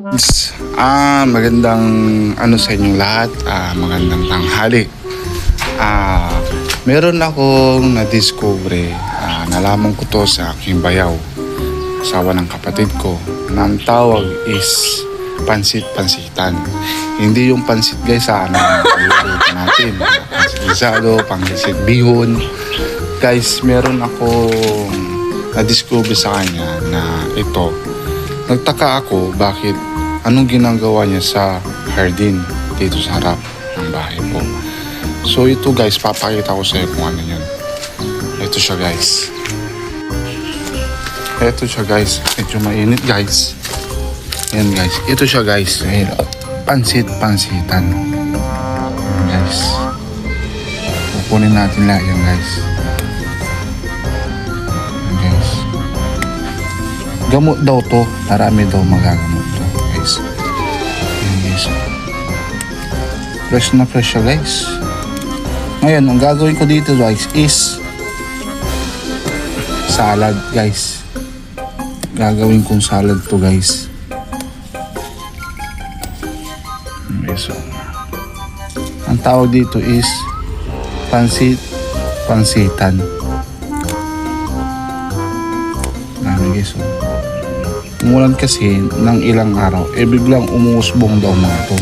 Magandang sa inyong lahat. Magandang tanghali. Meron akong na-discover. Nalaman ko to sa aking bayaw, asawa ng kapatid ko, na ang tawag is pansit-pansitan. Hindi yung pansit guys niluluto natin. Pansit rizado, pansit bihon. Guys, meron akong na-discover sa kanya na ito. Nagtaka ako bakit anong ginagawa niya sa hardin dito sa harap ng bahay ko. So ito guys, papakita ko sa iyo kung ano yun. Ito siya guys. Ito siya guys. Medyo mainit guys. Ayan guys. Ito siya guys. Pansit-pansitan. Ayan guys. Kukunin natin lahat yan guys. Ayan guys. Gamot daw to. Marami daw magagamot to guys. Ayan guys. Fresh na fresh siya guys. Ngayon, ang gagawin ko dito guys is salad guys. Gagawin kong salad to guys. Okay, so ang tawag dito is pansitan. Guys, so umulan kasi ng ilang araw, biglang umuusbong daw mga to.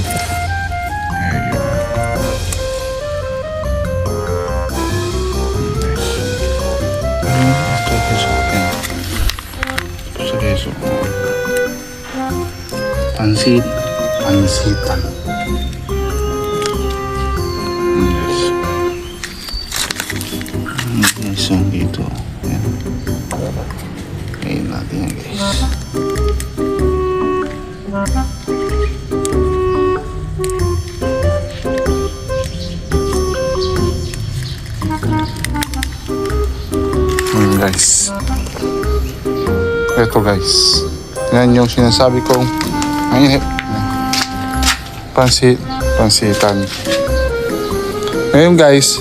Pansitan. Yes, so dito. Ayan. Ayan natin yan guys. Ayan guys. Ito guys. Yan yung sinasabi kong pansitan. Ngayon guys,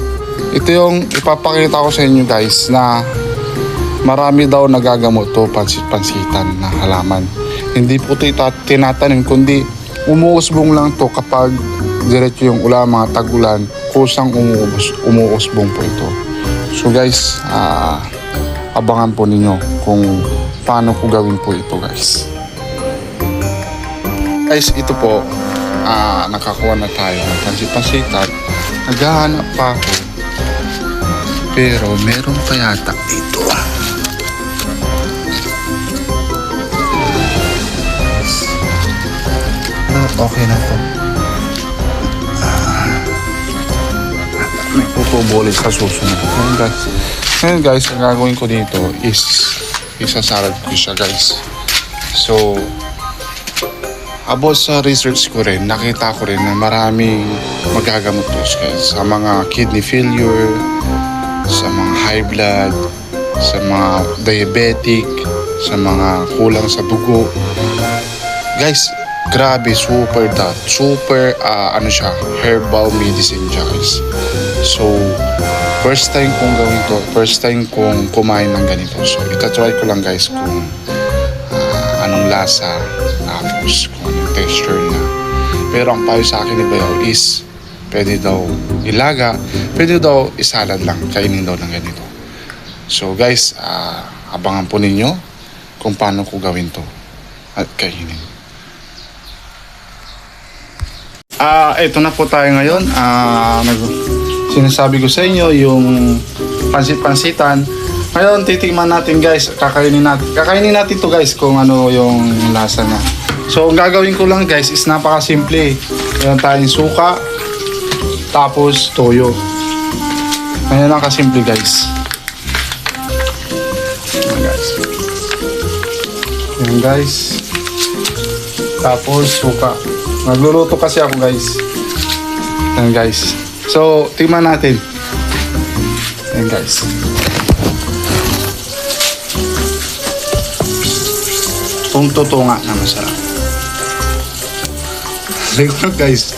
ito yung ipapakita ko sa inyo guys na marami daw nagagamot to pansitan na halaman. Hindi po ito tinatanim kundi umuusbong lang to kapag diretso yung ulan, mga tag-ulan, kusang umuusbong po ito. So guys, abangan po ninyo kung paano ko gawin po ito guys. Guys, ito po, nakakuha na tayo ng pansit-pansitan. Naghahanap pa ako, pero meron pa yata dito. Okay na to. May putubulis sa susunod. Ngayon guys, ang gagawin ko dito is isasalad ko siya guys. So about sa research ko rin, nakita ko rin na maraming magagamot to guys. Sa mga kidney failure, sa mga high blood, sa mga diabetic, sa mga kulang sa dugo. Guys, grabe, super siya, herbal medicine siya guys. So, first time kong gawin to, first time kong kumain ng ganito. So, itatry ko lang guys kung anong lasa, tapos kung anong texture niya. Pero ang payo sa akin ni Bayaw is pwede daw ilaga, pwede daw isalad lang, kainin daw ng ganito. So guys, abangan po ninyo kung paano ko gawin to at kainin. Ito na po tayo ngayon. Sinasabi ko sa inyo yung pansit-pansitan. Ngayon titikman natin guys, kakainin natin to guys kung ano yung lasa niya. So ang gagawin ko lang guys is napakasimple. Meron tayong suka, tapos toyo. Ngayon lang kasimple guys. Ayan guys. Tapos suka. Nagluluto kasi ako guys. Ayan guys. So tingnan natin. Ayan guys. Kung totoo nga na masarap. Sige guys.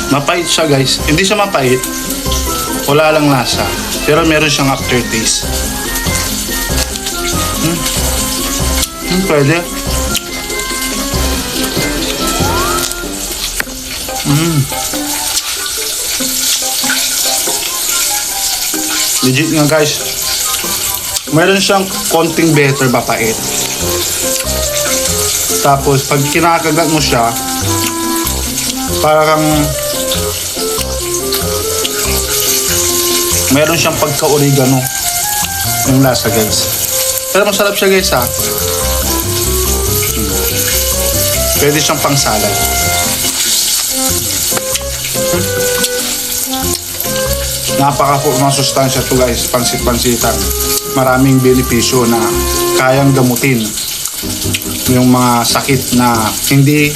Mapait siya guys. Hindi siya mapait. Wala lang lasa. Pero meron siyang aftertaste. Pwede. Legit nga guys. Meron siyang konting better mapait. Tapos pag kinakagat mo siya, parang meron siyang pagka-oregano yung lasa guys. Pero masarap siya guys ha. Pwede siyang pang salad. Napaka po mga sustansya to guys. Pansit-pansitan. Maraming benepisyo na kayang gamutin yung mga sakit na hindi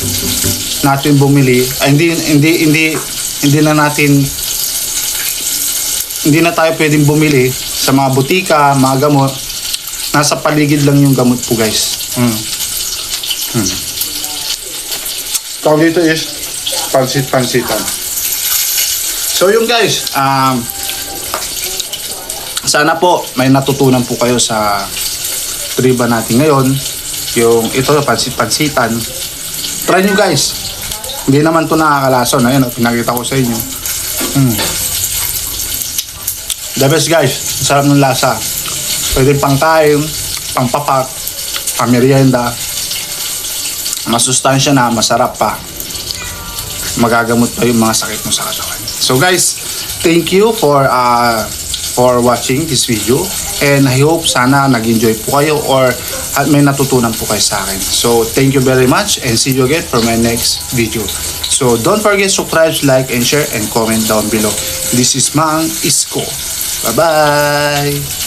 natin bumili, hindi na tayo pwedeng bumili sa mga butika, mga gamot. Nasa paligid lang yung gamot po guys. Tawag dito is pansit-pansitan. So yung guys, sana po may natutunan po kayo sa triba natin ngayon. Yung ito, pansit-pansitan. Try nyo guys. Hindi naman to nakakalason. Ayun, pinakita ko sa inyo. The best guys. Sarap ng lasa. Pwede pang kain, pang papak, pang merienda. Masustansya na, masarap pa. Magagamot pa yung mga sakit mo sa katawan. So guys, thank you for watching this video, and I hope sana nag-enjoy po kayo or at may natutunan po kayo sa akin. So thank you very much, and see you again for my next video. So don't forget to subscribe, like, and share, and comment down below. This is Mang Isko. Bye bye.